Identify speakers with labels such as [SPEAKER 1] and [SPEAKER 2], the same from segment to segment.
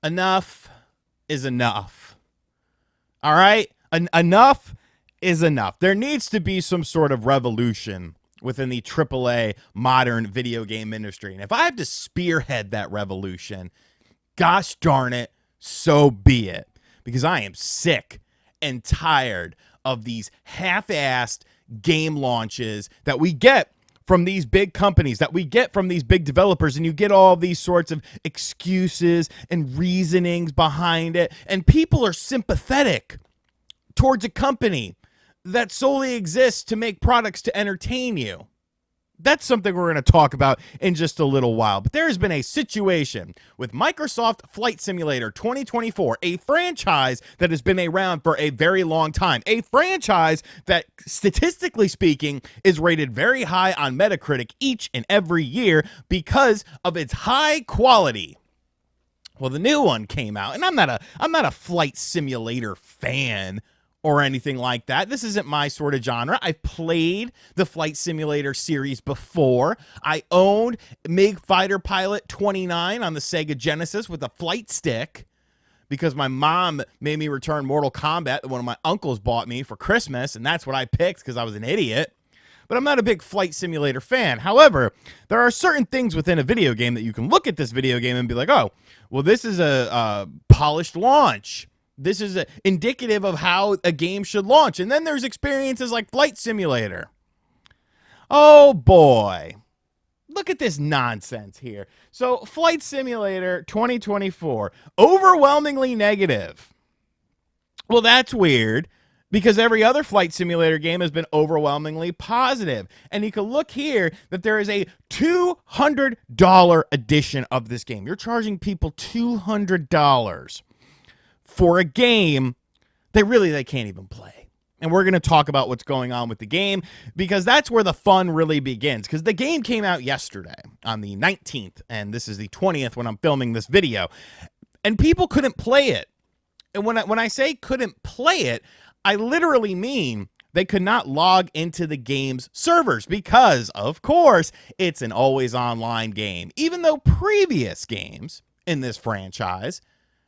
[SPEAKER 1] enough is enough. All right? Enough is enough. There needs to be some sort of revolution within the AAA modern video game industry. And if I have to spearhead that revolution, gosh darn it, so be it. Because I am sick and tired of these half-assed game launches that we get from these big companies, that we get from these big developers, and you get all these sorts of excuses and reasonings behind it, and people are sympathetic towards a company that solely exists to make products to entertain you. That's something we're going to talk about in just a little while. But there has been a situation with Microsoft Flight Simulator 2024, a franchise that has been around for a very long time, a franchise that, statistically speaking, is rated very high on Metacritic each and every year because of its high quality. Well, the new one came out, and I'm not a flight simulator fan or anything like that. This isn't my sort of genre. I've played the Flight Simulator series before. I owned MiG Fighter Pilot 29 on the Sega Genesis with a flight stick because my mom made me return Mortal Kombat that one of my uncles bought me for Christmas, and that's what I picked because I was an idiot. But I'm not a big Flight Simulator fan. However, there are certain things within a video game that you can look at this video game and be like, oh, well, this is a polished launch. This is indicative of how a game should launch. And then there's experiences like Flight Simulator. Oh, boy. Look at this nonsense here. So, Flight Simulator 2024, overwhelmingly negative. Well, that's weird because every other Flight Simulator game has been overwhelmingly positive. And you can look here that there is a $200 edition of this game. You're charging people $200 for a game they can't even play. And we're going to talk about what's going on with the game because that's where the fun really begins. Because the game came out yesterday on the 19th, and this is the 20th when I'm filming this video. And people couldn't play it. And when I say couldn't play it, I literally mean they could not log into the game's servers because, of course, it's an always online game. Even though previous games in this franchise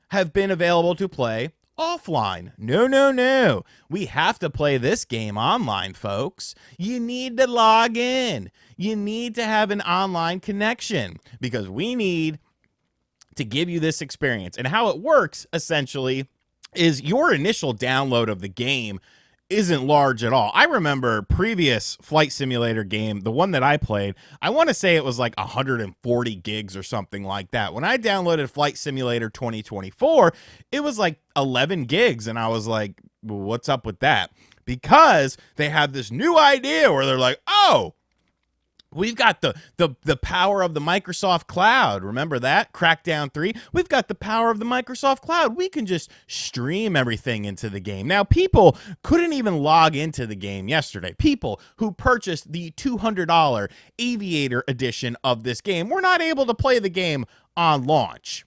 [SPEAKER 1] have been available to play offline. No. We have to play this game online, folks. You need to log in. You need to have an online connection because we need to give you this experience. And how it works, essentially, is your initial download of the game isn't large at all. I remember previous Flight Simulator game, the one that I played, I want to say it was like 140 gigs or something like that. When I downloaded Flight Simulator 2024, it was like 11 gigs, and I was like, well, what's up with that? Because they have this new idea where they're like, oh, we've got the power of the Microsoft Cloud. Remember that? Crackdown 3? We've got the power of the Microsoft Cloud. We can just stream everything into the game. Now, people couldn't even log into the game yesterday. People who purchased the $200 Aviator edition of this game were not able to play the game on launch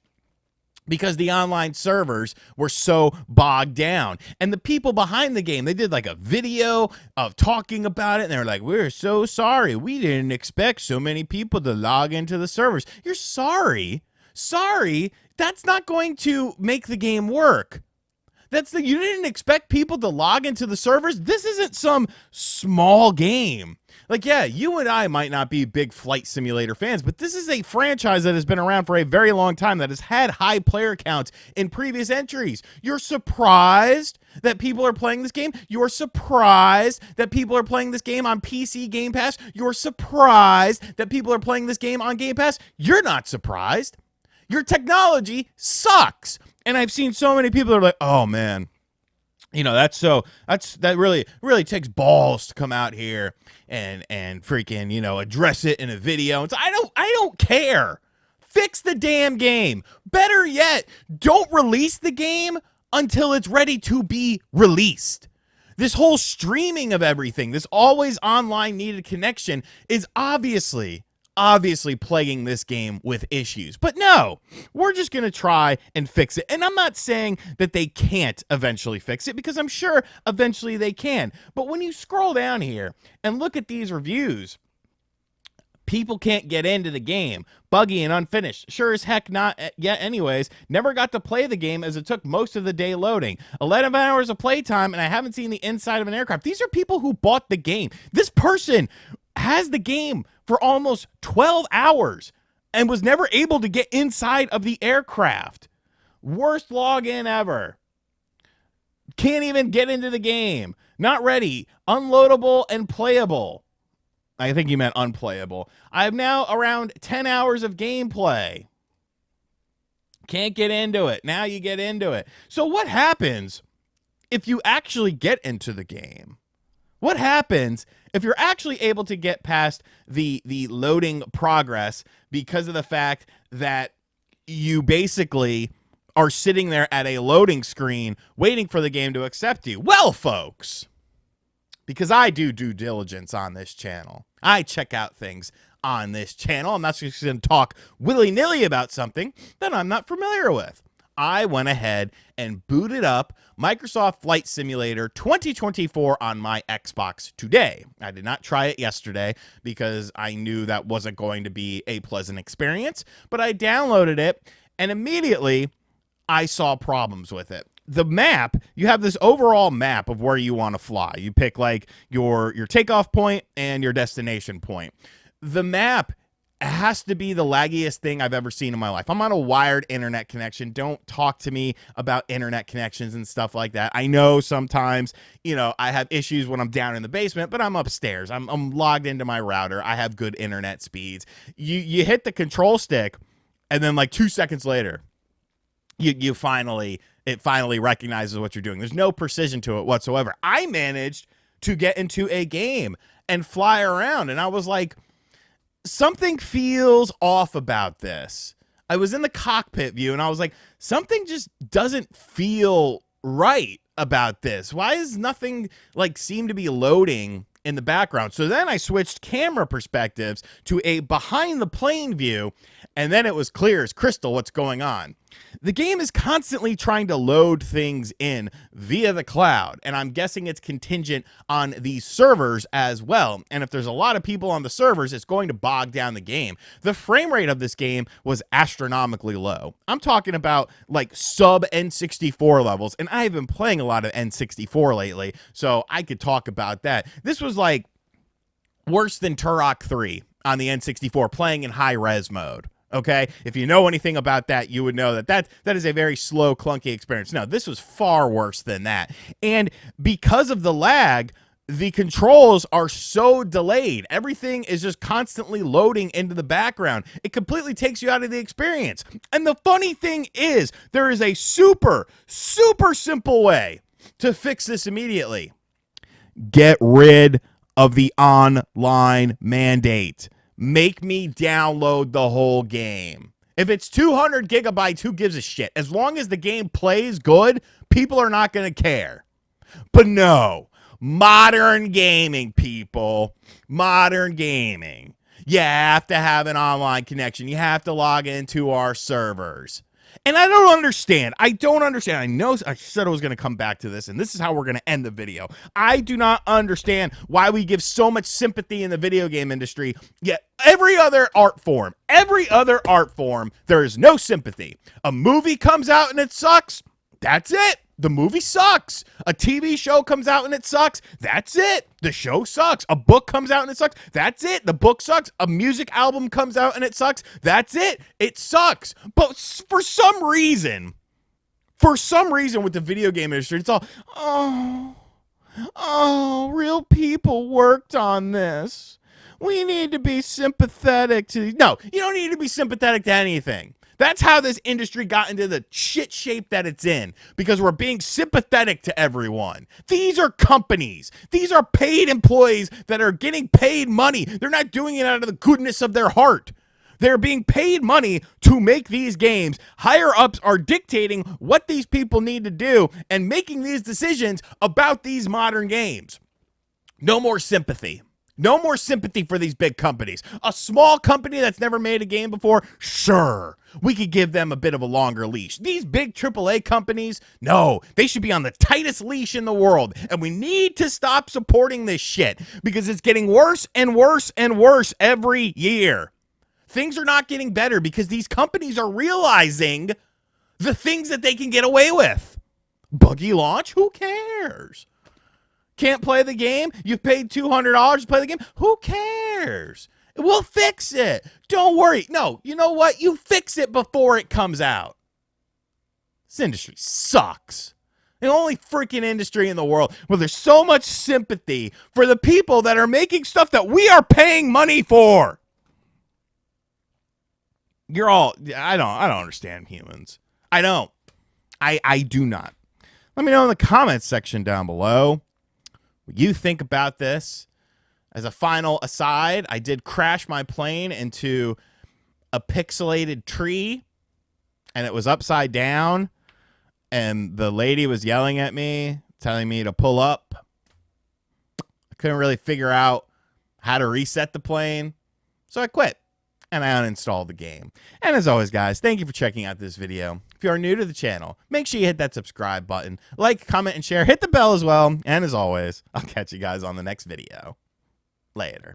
[SPEAKER 1] because the online servers were so bogged down. And the people behind the game, they did like a video of talking about it, and they were like, we're so sorry. We didn't expect so many people to log into the servers. You're sorry? Sorry? That's not going to make the game work. You didn't expect people to log into the servers? This isn't some small game. Like, yeah, you and I might not be big Flight Simulator fans, but this is a franchise that has been around for a very long time that has had high player counts in previous entries. You're surprised that people are playing this game? You're surprised that people are playing this game on PC Game Pass? You're surprised that people are playing this game on Game Pass? You're not surprised. Your technology sucks. And I've seen so many people that are like, oh, man. You know, that really takes balls to come out here and freaking, you know, address it in a video. It's, I don't care. Fix the damn game. Better yet, don't release the game until it's ready to be released. This whole streaming of everything, this always online needed connection is obviously plaguing this game with issues. But no, we're just going to try and fix it. And I'm not saying that they can't eventually fix it, because I'm sure eventually they can. But when you scroll down here and look at these reviews, People can't get into the game. Buggy and unfinished. Sure as heck not yet anyways. Never got to play the game as it took most of the day loading. 11 hours of playtime and I haven't seen the inside of an aircraft. These are people who bought the game. This person has the game for almost 12 hours and was never able to get inside of the aircraft. Worst login ever. Can't even get into the game. Not ready. Unloadable and playable. I think you meant unplayable. I have now around 10 hours of gameplay. Can't get into it. Now you get into it. So what happens if you actually get into the game? What happens if you're actually able to get past the loading progress because of the fact that you basically are sitting there at a loading screen waiting for the game to accept you? Well, folks, because I do due diligence on this channel. I check out things on this channel. I'm not just going to talk willy-nilly about something that I'm not familiar with. I went ahead and booted up Microsoft Flight Simulator 2024 on my Xbox today. I did not try it yesterday because I knew that wasn't going to be a pleasant experience, but I downloaded it and immediately I saw problems with it. The map, you have this overall map of where you want to fly. You pick like your takeoff point and your destination point. The map has to be the laggiest thing I've ever seen in my life. I'm on a wired internet connection. Don't talk to me about internet connections and stuff like that. I know sometimes, I have issues when I'm down in the basement, but I'm upstairs. I'm logged into my router. I have good internet speeds. You hit the control stick and then like 2 seconds later, it finally recognizes what you're doing. There's no precision to it whatsoever. I managed to get into a game and fly around, and I was like, something feels off about this. I was in the cockpit view, and I was like, something just doesn't feel right about this. Why is nothing seem to be loading in the background? So then I switched camera perspectives to a behind the plane view, and then it was clear as crystal what's going on. The game is constantly trying to load things in via the cloud, and I'm guessing it's contingent on these servers as well. And if there's a lot of people on the servers, it's going to bog down the game. The frame rate of this game was astronomically low. I'm talking about sub N64 levels, and I've been playing a lot of N64 lately, so I could talk about that. This was worse than Turok 3 on the N64, playing in high-res mode. Okay, if you know anything about that, you would know that is a very slow, clunky experience. No, this was far worse than that. And because of the lag, the controls are so delayed. Everything is just constantly loading into the background. It completely takes you out of the experience. And the funny thing is, there is a super, super simple way to fix this immediately. Get rid of the online mandate. Make me download the whole game. If it's 200 gigabytes, who gives a shit? As long as the game plays good, people are not going to care. But no, modern gaming, people, modern gaming. You have to have an online connection. You have to log into our servers. And I don't understand. I know I said I was going to come back to this, and this is how we're going to end the video. I do not understand why we give so much sympathy in the video game industry, yet every other art form, there is no sympathy. A movie comes out and it sucks. That's it. The movie sucks. A TV show comes out and it sucks. That's it. The show sucks. A book comes out and it sucks. That's it. The book sucks. A music album comes out and it sucks. That's it. It sucks. But for some reason with the video game industry, it's all, real people worked on this. We need to be sympathetic to... No, you don't need to be sympathetic to anything. That's how this industry got into the shit shape that it's in, because we're being sympathetic to everyone. These are companies. These are paid employees that are getting paid money. They're not doing it out of the goodness of their heart. They're being paid money to make these games. Higher ups are dictating what these people need to do and making these decisions about these modern games. No more sympathy. No more sympathy for these big companies. A small company that's never made a game before, sure, we could give them a bit of a longer leash. These big AAA companies, no, they should be on the tightest leash in the world. And we need to stop supporting this shit because it's getting worse and worse and worse every year. Things are not getting better because these companies are realizing the things that they can get away with. Buggy launch? Who cares? Can't play the game? You paid $200 to play the game? Who cares? We'll fix it. Don't worry. No, you know what? You fix it before it comes out. This industry sucks. The only freaking industry in the world where there's so much sympathy for the people that are making stuff that we are paying money for. You're all, I don't understand humans. I don't. I do not. Let me know in the comments section down below what you think about this. As a final aside, I did crash my plane into a pixelated tree, and it was upside down, and the lady was yelling at me, telling me to pull up. I couldn't really figure out how to reset the plane, so I quit, and I uninstalled the game. And as always, guys, thank you for checking out this video. If you are new to the channel, make sure you hit that subscribe button, like, comment, and share. Hit the bell as well. And as always, I'll catch you guys on the next video. Later.